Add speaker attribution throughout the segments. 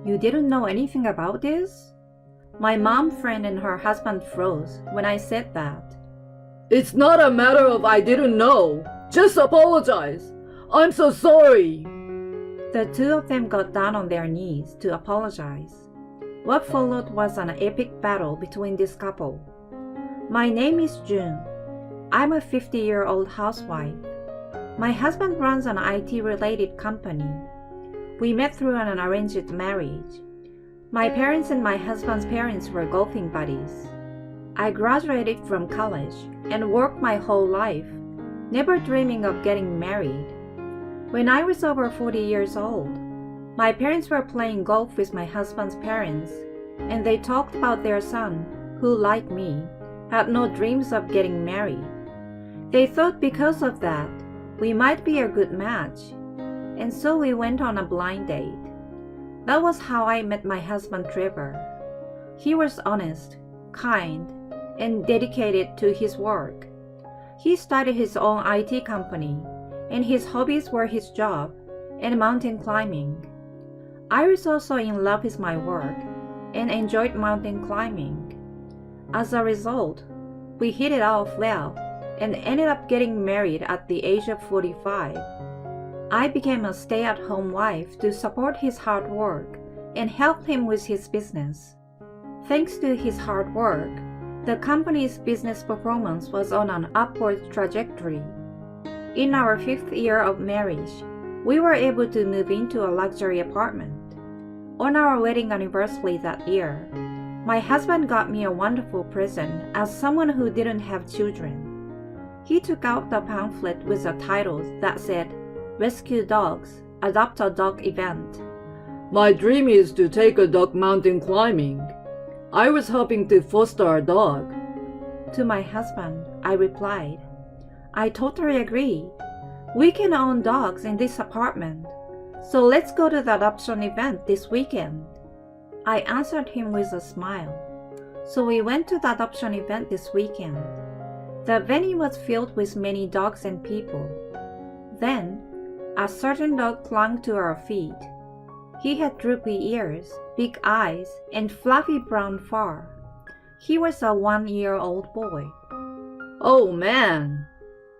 Speaker 1: You didn't know anything about this? My mom friend and her husband froze when I said that.
Speaker 2: It's not a matter of I didn't know. Just apologize. I'm so sorry.
Speaker 1: The two of them got down on their knees to apologize. What followed was an epic battle between this couple. My name is June. I'm a 50-year-old housewife. My husband runs an IT-related company. We met through an arranged marriage. My parents and my husband's parents were golfing buddies. I graduated from college and worked my whole life, never dreaming of getting married. When I was over 40 years old, my parents were playing golf with my husband's parents, and they talked about their son, who, like me, had no dreams of getting married. They thought because of that, we might be a good match, and so we went on a blind date. That was how I met my husband Trevor. He was honest, kind, and dedicated to his work. He started his own IT company, and his hobbies were his job and mountain climbing. I was also in love with my work and enjoyed mountain climbing. As a result, we hit it off well and ended up getting married at the age of 45. I became a stay-at-home wife to support his hard work and help him with his business. Thanks to his hard work, the company's business performance was on an upward trajectory. In our 5th year of marriage, we were able to move into a luxury apartment. On our wedding anniversary that year, my husband got me a wonderful present as someone who didn't have children. He took out the pamphlet with a title that said, "Rescue Dogs, Adopt a Dog Event."
Speaker 2: My dream is to take a dog mountain climbing. I was hoping to foster a dog.
Speaker 1: To my husband, I replied, "I totally agree. We can own dogs in this apartment, so let's go to the adoption event this weekend." I answered him with a smile. So we went to the adoption event this weekend. The venue was filled with many dogs and people. Then, a certain dog clung to our feet. He had droopy ears, big eyes, and fluffy brown fur. He was a 1-year-old boy.
Speaker 2: Oh man!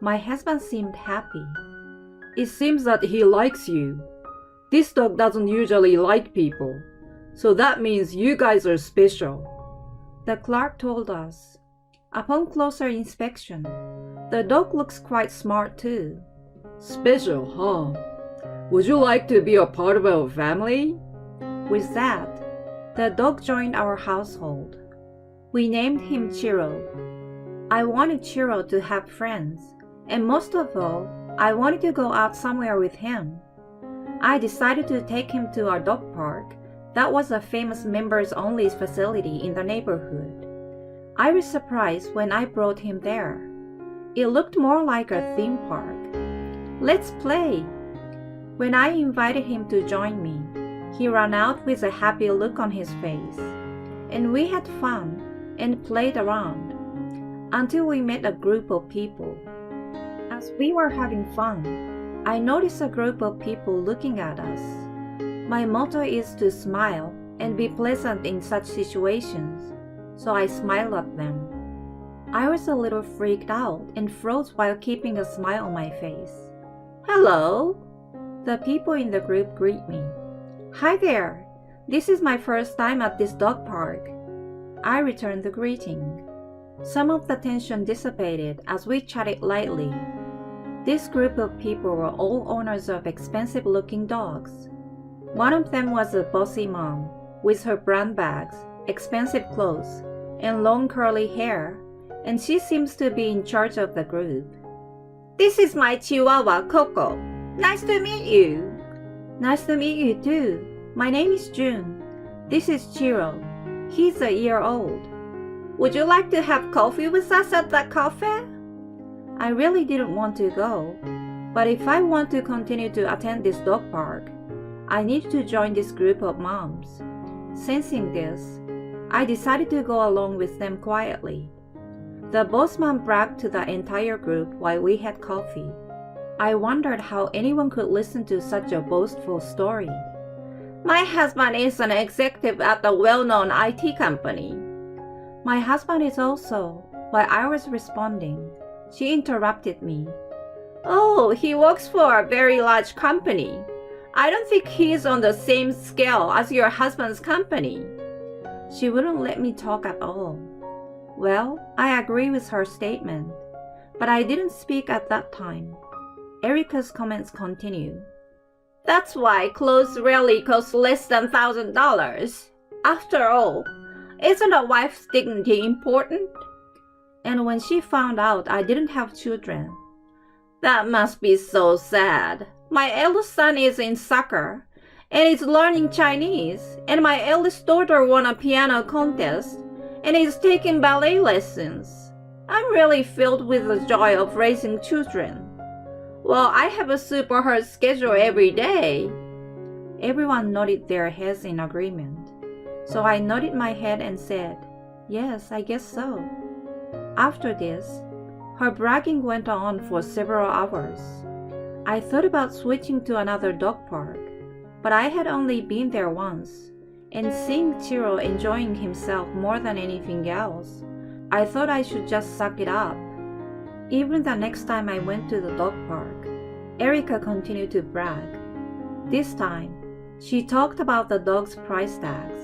Speaker 1: My husband seemed happy.
Speaker 2: It seems that he likes you. This dog doesn't usually like people, so that means you guys are special.
Speaker 1: The clerk told us. Upon closer inspection, the dog looks quite smart too.
Speaker 2: Special, huh? Would you like to be a part of our family?
Speaker 1: With that, the dog joined our household. We named him Chiro. I wanted Chiro to have friends, and most of all, I wanted to go out somewhere with him. I decided to take him to our dog park that was a famous members-only facility in the neighborhood. I was surprised when I brought him there. It looked more like a theme park. "Let's play!" When I invited him to join me, he ran out with a happy look on his face, and we had fun and played around until we met a group of people. As we were having fun, I noticed a group of people looking at us. My motto is to smile and be pleasant in such situations, so I smiled at them. I was a little freaked out and froze while keeping a smile on my face. "Hello!" The people in the group greet me. "Hi there! This is my first time at this dog park." I returned the greeting. Some of the tension dissipated as we chatted lightly. This group of people were all owners of expensive-looking dogs. One of them was a bossy mom, with her brand bags, expensive clothes, and long curly hair, and she seems to be in charge of the group. "This is my Chihuahua, Coco. Nice to meet you." "Nice to meet you too. My name is June. This is Chiro. He's a year old. Would you like to have coffee with us at the cafe?" I really didn't want to go, but if I want to continue to attend this dog park, I need to join this group of moms. Sensing this, I decided to go along with them quietly. The boss mom bragged to the entire group while we had coffee. I wondered how anyone could listen to such a boastful story. My husband is an executive at a well-known IT company. My husband is also. While I was responding, she interrupted me. Oh, he works for a very large company. I don't think he's on the same scale as your husband's company. She wouldn't let me talk at all. Well, I agree with her statement, but I didn't speak at that time. Erica's comments continue. That's why clothes rarely cost less than $1,000. After all, isn't a wife's dignity important? And when she found out I didn't have children, that must be so sad. My eldest son is in soccer and is learning Chinese, and my eldest daughter won a piano contest and is taking ballet lessons. I'm really filled with the joy of raising children. Well, I have a super hard schedule every day. Everyone nodded their heads in agreement. So I nodded my head and said, yes, I guess so. After this, her bragging went on for several hours. I thought about switching to another dog park, but I had only been there once, and seeing Chiro enjoying himself more than anything else, I thought I should just suck it up. Even the next time I went to the dog park, Erica continued to brag. This time, she talked about the dog's price tags.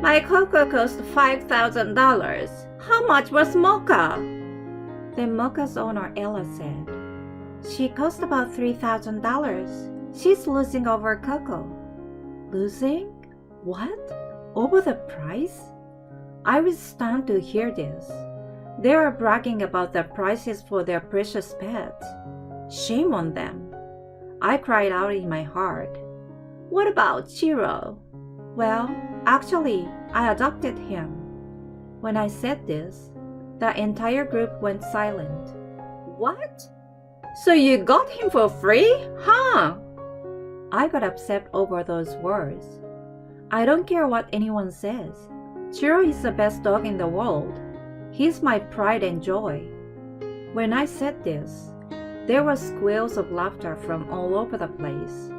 Speaker 1: My Coco cost $5,000. How much was Mocha? Then Mocha's owner Ella said, she cost about $3,000. She's losing over Coco. Losing? What? Over the price? I was stunned to hear this. They are bragging about the prices for their precious pets. Shame on them. I cried out in my heart. What about Chiro? Well, actually, I adopted him. When I said this, the entire group went silent. What? So you got him for free? Huh? I got upset over those words. I don't care what anyone says. Chiro is the best dog in the world. He's my pride and joy. When I said this, there were squeals of laughter from all over the place.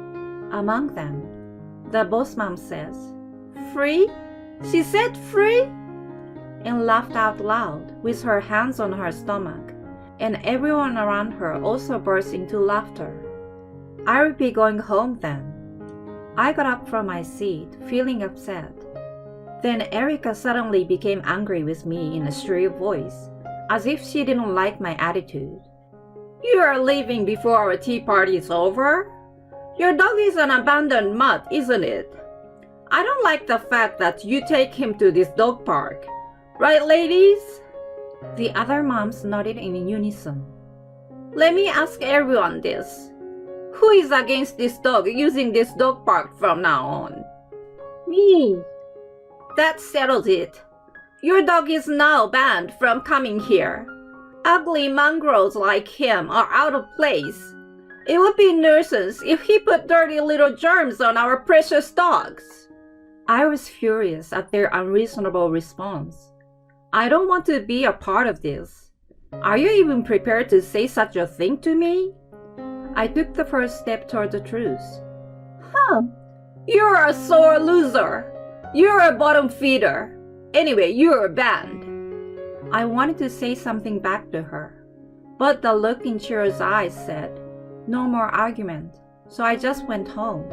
Speaker 1: Among them, the boss mom says, free? She said free? And laughed out loud with her hands on her stomach, and everyone around her also burst into laughter. I would be going home then. I got up from my seat, feeling upset. Then Erica suddenly became angry with me in a shrill voice, as if she didn't like my attitude. You are leaving before our tea party is over? Your dog is an abandoned mutt, isn't it? I don't like the fact that you take him to this dog park. Right, ladies? The other moms nodded in unison. Let me ask everyone this. Who is against this dog using this dog park from now on? Me. That settles it. Your dog is now banned from coming here. Ugly mongrels like him are out of place. It would be nuisance if he put dirty little germs on our precious dogs. I was furious at their unreasonable response. I don't want to be a part of this. Are you even prepared to say such a thing to me? I took the first step toward the truth. You're a sore loser. You're a bottom feeder. Anyway, you're banned. I wanted to say something back to her, but the look in Chiro's eyes said, no more argument, so I just went home.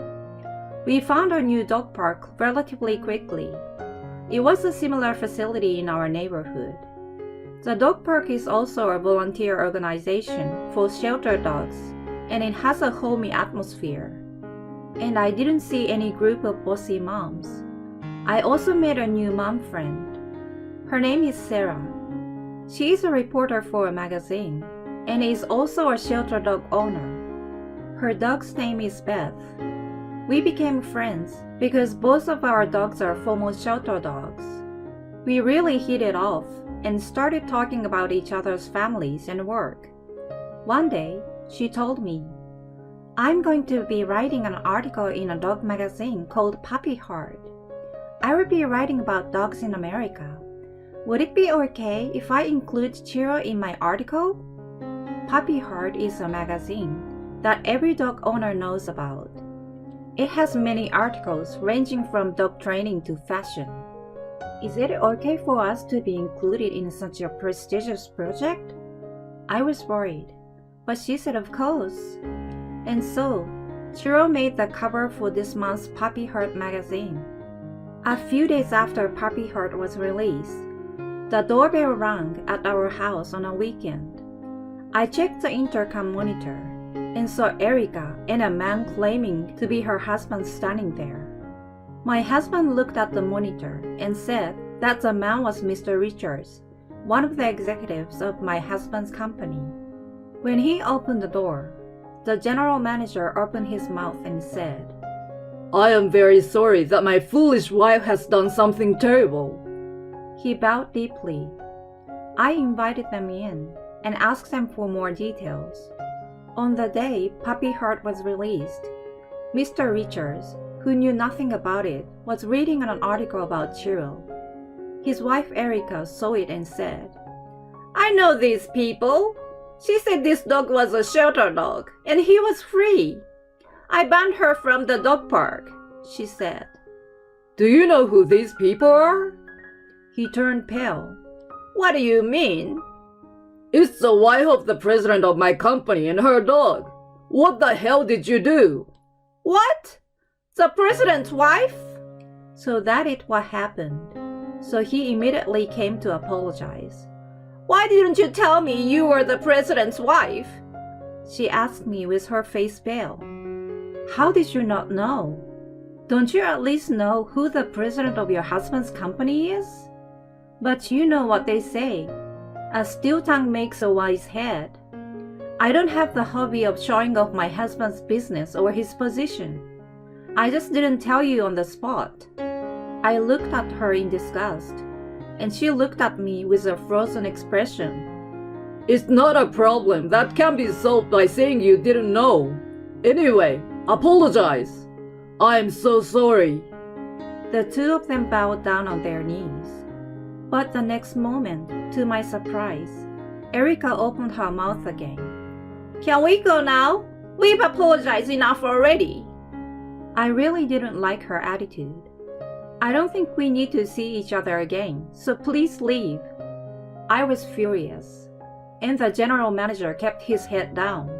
Speaker 1: We found our new dog park relatively quickly. It was a similar facility in our neighborhood. The dog park is also a volunteer organization for shelter dogs, and it has a homey atmosphere. And I didn't see any group of bossy moms. I also met a new mom friend. Her name is Sarah. She is a reporter for a magazine and is also a shelter dog owner. Her dog's name is Beth. We became friends because both of our dogs are former shelter dogs. We really hit it off and started talking about each other's families and work. One day, she told me, I'm going to be writing an article in a dog magazine called Puppy Heart. I will be writing about dogs in America. Would it be okay if I include Chiro in my article? Puppy Heart is a magazine that every dog owner knows about. It has many articles ranging from dog training to fashion. Is it okay for us to be included in such a prestigious project? I was worried, but she said of course. And so, Chiro made the cover for this month's Puppy Heart magazine. A few days after Puppy Heart was released, the doorbell rang at our house on a weekend. I checked the intercom monitor and saw Erica and a man claiming to be her husband standing there. My husband looked at the monitor and said that the man was Mr. Richards, one of the executives of my husband's company. When he opened the door, the general manager opened his mouth and said,
Speaker 2: I am very sorry that my foolish wife has done something terrible.
Speaker 1: He bowed deeply. I invited them in and asked them for more details. On the day Puppy Heart was released, Mr. Richards, who knew nothing about it, was reading an article about Chiro. His wife Erica saw it and said, I know these people. She said this dog was a shelter dog and he was free. I banned her from the dog park, she said.
Speaker 2: Do you know who these people are?
Speaker 1: He turned pale. What do you mean?
Speaker 2: It's the wife of the president of my company and her dog. What the hell did you do?
Speaker 1: What? The president's wife? So that is what happened. So he immediately came to apologize. Why didn't you tell me you were the president's wife? She asked me with her face pale. How did you not know? Don't you at least know who the president of your husband's company is? But you know what they say. A still tongue makes a wise head. I don't have the hobby of showing off my husband's business or his position. I just didn't tell you on the spot. I looked at her in disgust, and she looked at me with a frozen expression.
Speaker 2: It's not a problem that can be solved by saying you didn't know. Anyway, apologize. I am so sorry.
Speaker 1: The two of them bowed down on their knees. But the next moment, to my surprise, Erica opened her mouth again. Can we go now? We've apologized enough already. I really didn't like her attitude. I don't think we need to see each other again, so please leave. I was furious, and the general manager kept his head down.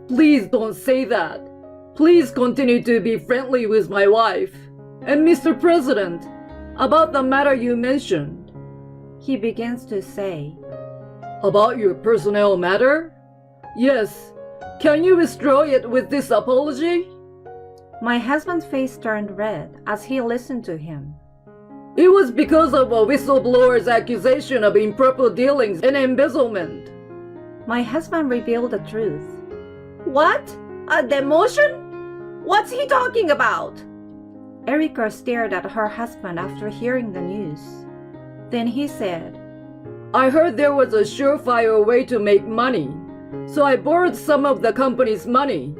Speaker 2: Please don't say that. Please continue to be friendly with my wife. And Mr. President, about the matter you mentioned.
Speaker 1: He begins to say,
Speaker 2: About your personnel matter? Yes. Can you withdraw it with this apology?
Speaker 1: My husband's face turned red as he listened to him.
Speaker 2: It was because of a whistleblower's accusation of improper dealings and embezzlement.
Speaker 1: My husband revealed the truth. What? A demotion? What's he talking about? Erica stared at her husband after hearing the news. Then he said,
Speaker 2: I heard there was a surefire way to make money, so I borrowed some of the company's money.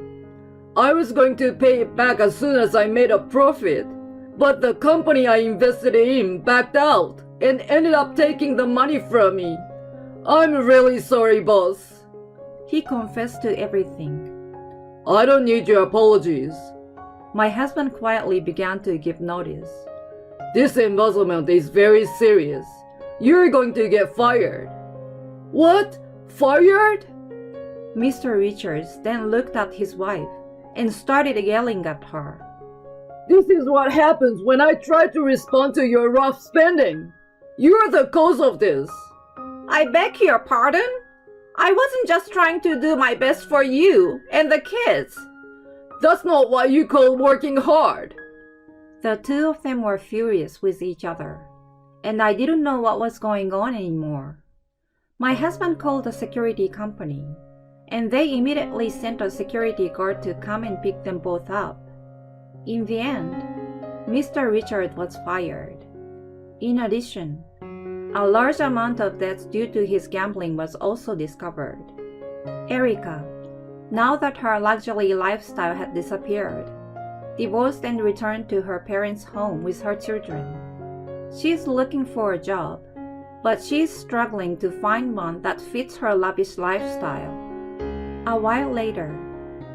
Speaker 2: I was going to pay it back as soon as I made a profit, but the company I invested in backed out and ended up taking the money from me. I'm really sorry, boss.
Speaker 1: He confessed to everything.
Speaker 2: I don't need your apologies.
Speaker 1: My husband quietly began to give notice.
Speaker 2: This embezzlement is very serious. You're going to get fired. What? Fired?
Speaker 1: Mr. Richards then looked at his wife and started yelling at her.
Speaker 2: This is what happens when I try to respond to your rough spending. You're the cause of this.
Speaker 1: I beg your pardon? I wasn't just trying to do my best for you and the kids.
Speaker 2: That's not what you call working hard.
Speaker 1: The two of them were furious with each other, and I didn't know what was going on anymore. My husband called the security company, and they immediately sent a security guard to come and pick them both up. In the end, Mr. Richard was fired. In addition, a large amount of debts due to his gambling was also discovered. Erica, now that her luxury lifestyle had disappeared, divorced and returned to her parents' home with her children. She is looking for a job, but she is struggling to find one that fits her lavish lifestyle. A while later,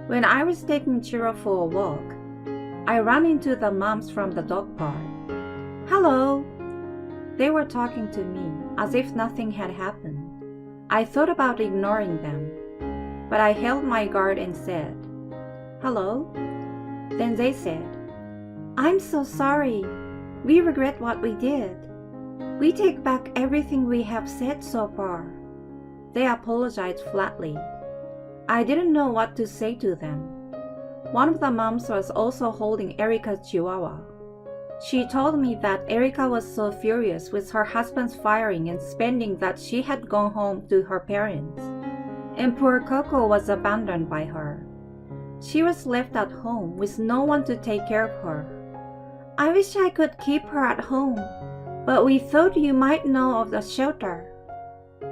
Speaker 1: when I was taking Chiro for a walk, I ran into the moms from the dog park. Hello! They were talking to me as if nothing had happened. I thought about ignoring them, but I held my guard and said, Hello? Then they said, I'm so sorry. We regret what we did. We take back everything we have said so far. They apologized flatly. I didn't know what to say to them. One of the moms was also holding Erica's chihuahua. She told me that Erica was so furious with her husband's firing and spending that she had gone home to her parents. And poor Coco was abandoned by her. She was left at home with no one to take care of her. I wish I could keep her at home, but we thought you might know of the shelter.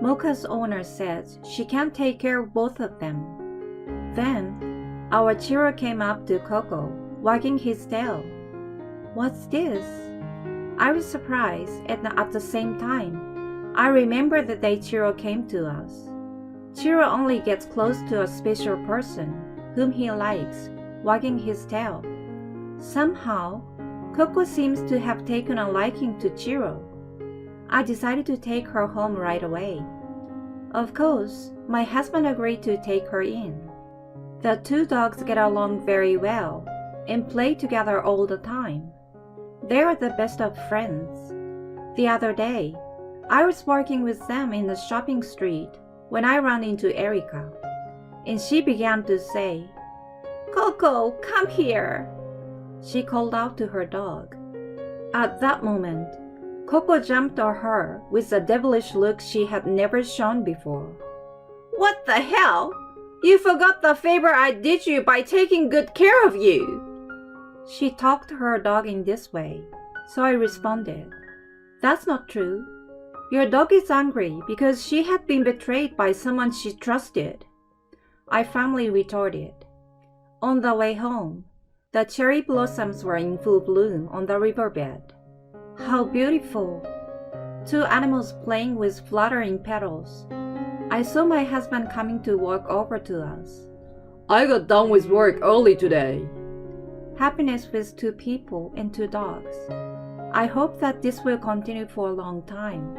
Speaker 1: Mocha's owner says she can't take care of both of them. Then, our Chiro came up to Coco, wagging his tail. What's this? I was surprised, and at the same time, I remember the day Chiro came to us. Chiro only gets close to a special person, whom he likes, wagging his tail. Somehow, Coco seems to have taken a liking to Chiro. I decided to take her home right away. Of course, my husband agreed to take her in. The two dogs get along very well and play together all the time. They are the best of friends. The other day, I was walking with them in the shopping street when I ran into Erica, and she began to say, Coco, come here. She called out to her dog. At that moment, Coco jumped on her with a devilish look she had never shown before. What the hell? You forgot the favor I did you by taking good care of you. She talked to her dog in this way, so I responded, That's not true. Your dog is angry because she had been betrayed by someone she trusted. I firmly retorted. On the way home, the cherry blossoms were in full bloom on the riverbed. How beautiful! Two animals playing with fluttering petals. I saw my husband coming to walk over to us.
Speaker 2: I got done with work early today.
Speaker 1: Happiness with two people and two dogs. I hope that this will continue for a long time.